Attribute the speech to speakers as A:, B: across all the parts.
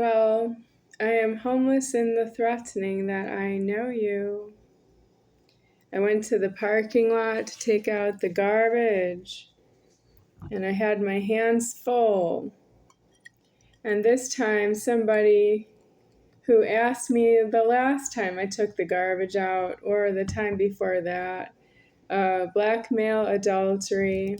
A: Well, I am homeless in the threatening that I know you. I went to the parking lot to take out the garbage, and I had my hands full. And this time, somebody who asked me the last time I took the garbage out, or the time before that, blackmail, adultery.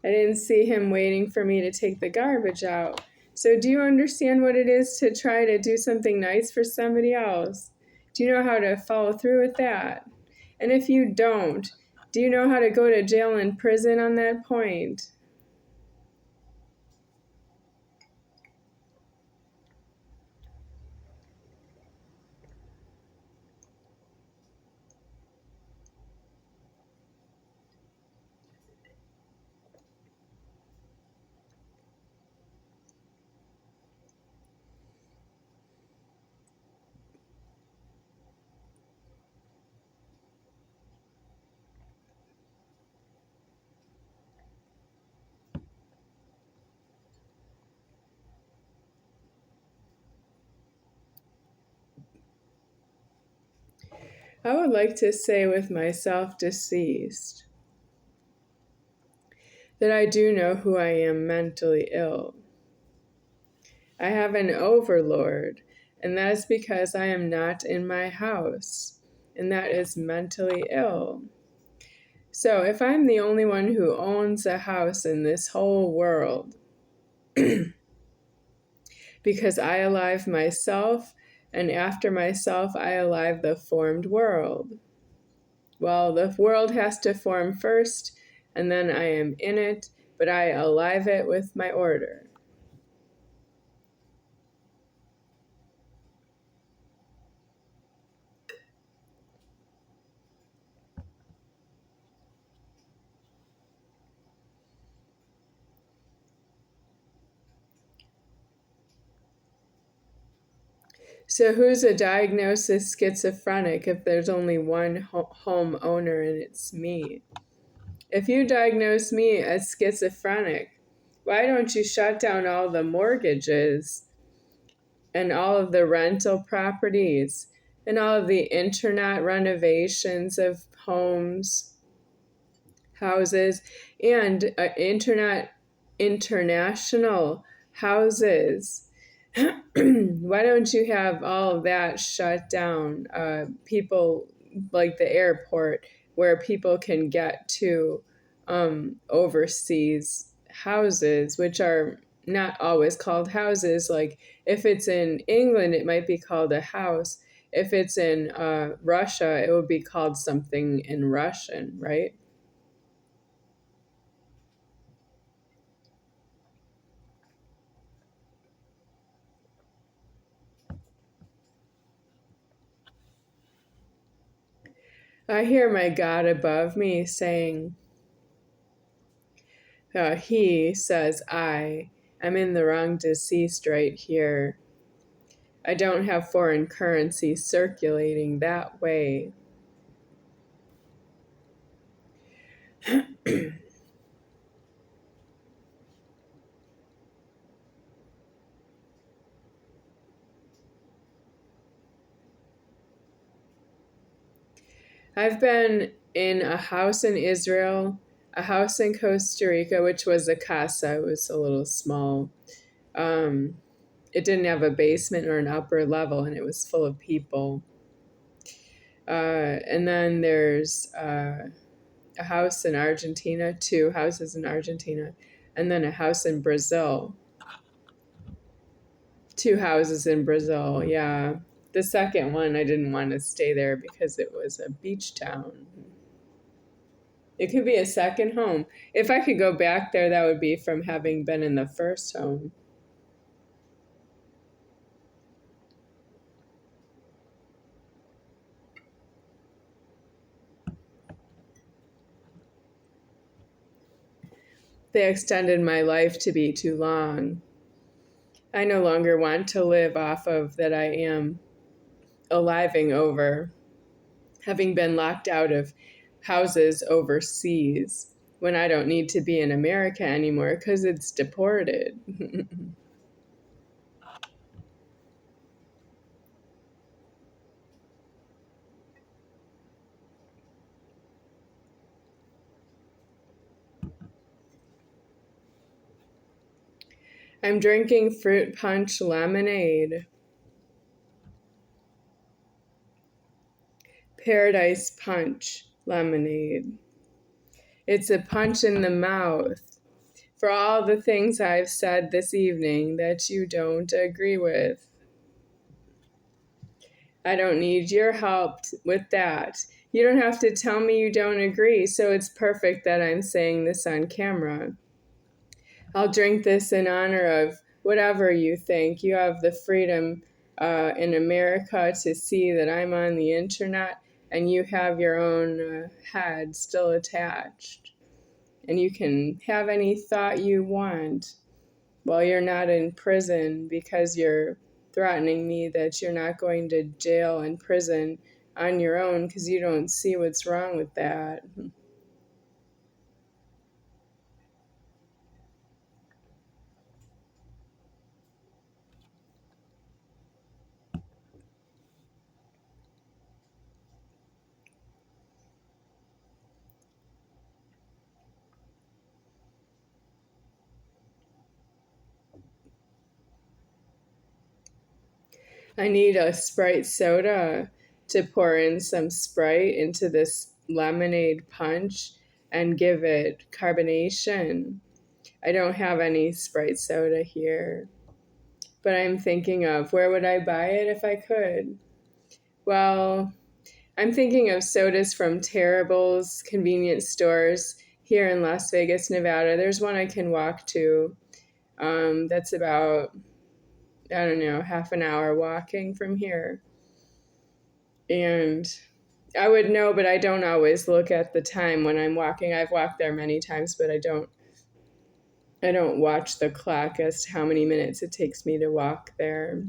A: I didn't see him waiting for me to take the garbage out. So do you understand what it is to try to do something nice for somebody else? Do you know how to follow through with that? And if you don't, do you know how to go to jail and prison on that point? I would like to say with myself deceased that I do know who I am mentally ill. I have an overlord, and that is because I am not in my house, and that is mentally ill. So if I'm the only one who owns a house in this whole world, because I alive myself, and after myself I alive the formed world. Well, the world has to form first, and then I am in it, but I alive it with my order. So who's a diagnosis schizophrenic if there's only one home owner and it's me? If you diagnose me as schizophrenic, why don't you shut down all the mortgages and all of the rental properties and all of the internet renovations of homes, houses, and international houses? Why don't you have all of that shut down? People like the airport where people can get to overseas houses, which are not always called houses. Like if it's in England, it might be called a house. If it's in Russia, it would be called something in Russian, right? I hear my God above me saying, he says, I'm in the wrong deceased right here. I don't have foreign currency circulating that way. I've been in a house in Israel, a house in Costa Rica, which was a casa. It was a little small. Um, it didn't have a basement or an upper level, and it was full of people. And then there's a house in Argentina, 2 houses in Argentina, and then a house in Brazil. 2 houses in Brazil, yeah. The second one, I didn't want to stay there because it was a beach town. It could be a second home. If I could go back there, that would be from having been in the first home. They extended my life to be too long. I no longer want to live off of that I am aliving over, having been locked out of houses overseas. when I don't need to be in America anymore because it's deported. I'm drinking fruit punch lemonade. Paradise punch lemonade. It's a punch in the mouth for all the things I've said this evening that you don't agree with. I don't need your help with that. You don't have to tell me you don't agree, so it's perfect that I'm saying this on camera. I'll drink this in honor of whatever you think. You have the freedom in America to see that I'm on the internet, and you have your own head still attached. And you can have any thought you want while you're not in prison because you're threatening me that you're not going to jail and prison on your own because you don't see what's wrong with that. I need a Sprite soda to pour in some Sprite into this lemonade punch and give it carbonation. I don't have any Sprite soda here, but I'm thinking of where would I buy it if I could? Well, I'm thinking of sodas from Terrible's convenience stores here in Las Vegas, Nevada. There's one I can walk to. That's about, I don't know, half an hour walking from here. And I would know, but I don't always look at the time when I'm walking. I've walked there many times, but I don't watch the clock as to how many minutes it takes me to walk there.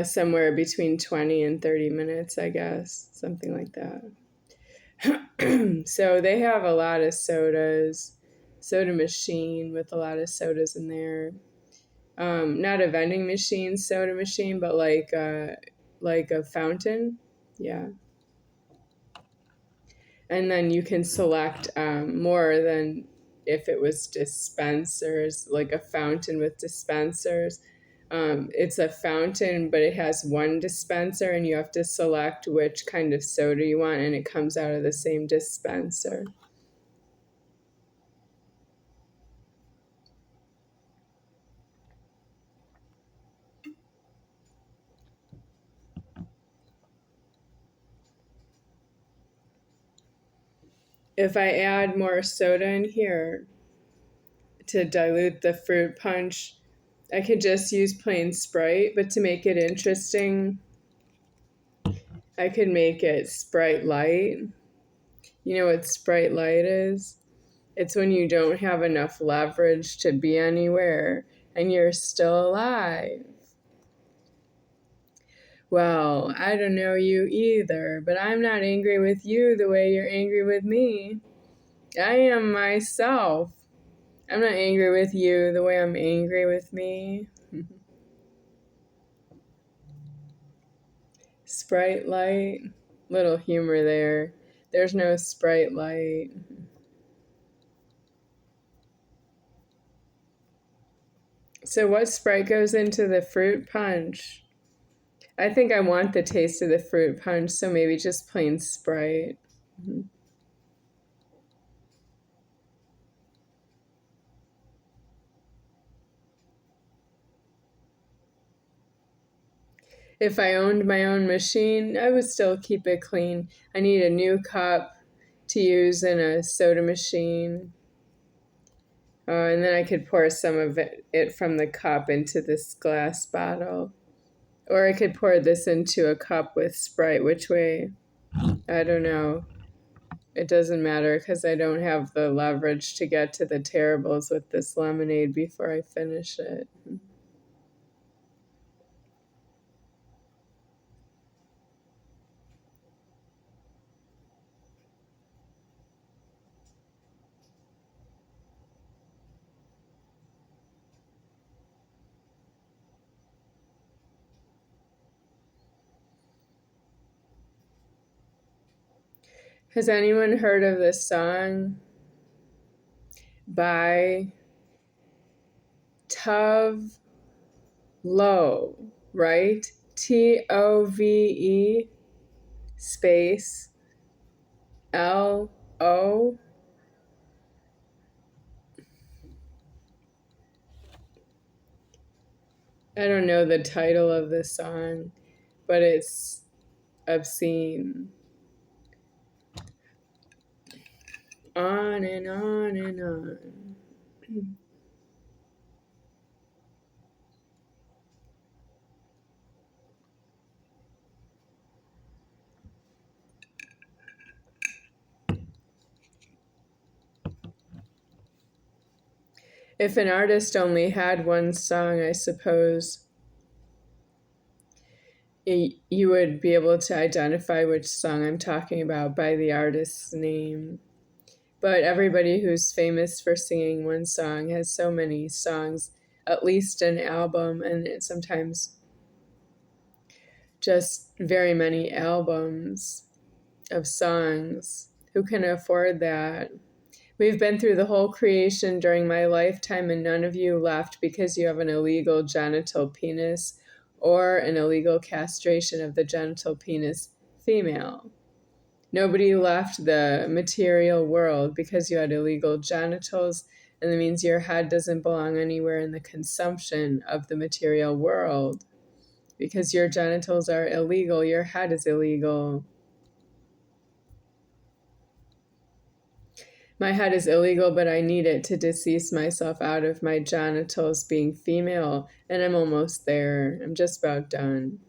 A: Somewhere between 20 and 30 minutes, I guess, something like that. So they have a lot of sodas, soda machine with a lot of sodas in there. Not a vending machine, soda machine, but like a fountain. Yeah. And then you can select more than if it was dispensers, like a fountain with dispensers. It's a fountain, but it has one dispenser, and you have to select which kind of soda you want, and it comes out of the same dispenser. If I add more soda in here to dilute the fruit punch, I could just use plain Sprite, but to make it interesting, I could make it Sprite Light. You know what Sprite Light is? It's when you don't have enough leverage to be anywhere and you're still alive. Well, I don't know you either, but I'm not angry with you the way you're angry with me. I am myself. I'm not angry with you the way I'm angry with me. Sprite Light. Little humor there. There's no Sprite Light. So what Sprite goes into the fruit punch? I think I want the taste of the fruit punch, so maybe just plain Sprite. Mm-hmm. If I owned my own machine, I would still keep it clean. I need a new cup to use in a soda machine. And then I could pour some of it from the cup into this glass bottle. Or I could pour this into a cup with Sprite. Which way? I don't know. It doesn't matter because I don't have the leverage to get to the terribles with this lemonade before I finish it. Has anyone heard of this song by Tove Lo, right? Tove space Lo. I don't know the title of this song, but it's obscene. On and on and on. If an artist only had one song, I suppose you would be able to identify which song I'm talking about by the artist's name. But everybody who's famous for singing one song has so many songs, at least an album, and sometimes just very many albums of songs. Who can afford that? We've been through the whole creation during my lifetime, and none of you left because you have an illegal genital penis or an illegal castration of the genital penis female. Nobody left the material world because you had illegal genitals, and that means your head doesn't belong anywhere in the consumption of the material world. Because your genitals are illegal, your head is illegal. My head is illegal, but I need it to decease myself out of my genitals being female, and I'm almost there. I'm just about done.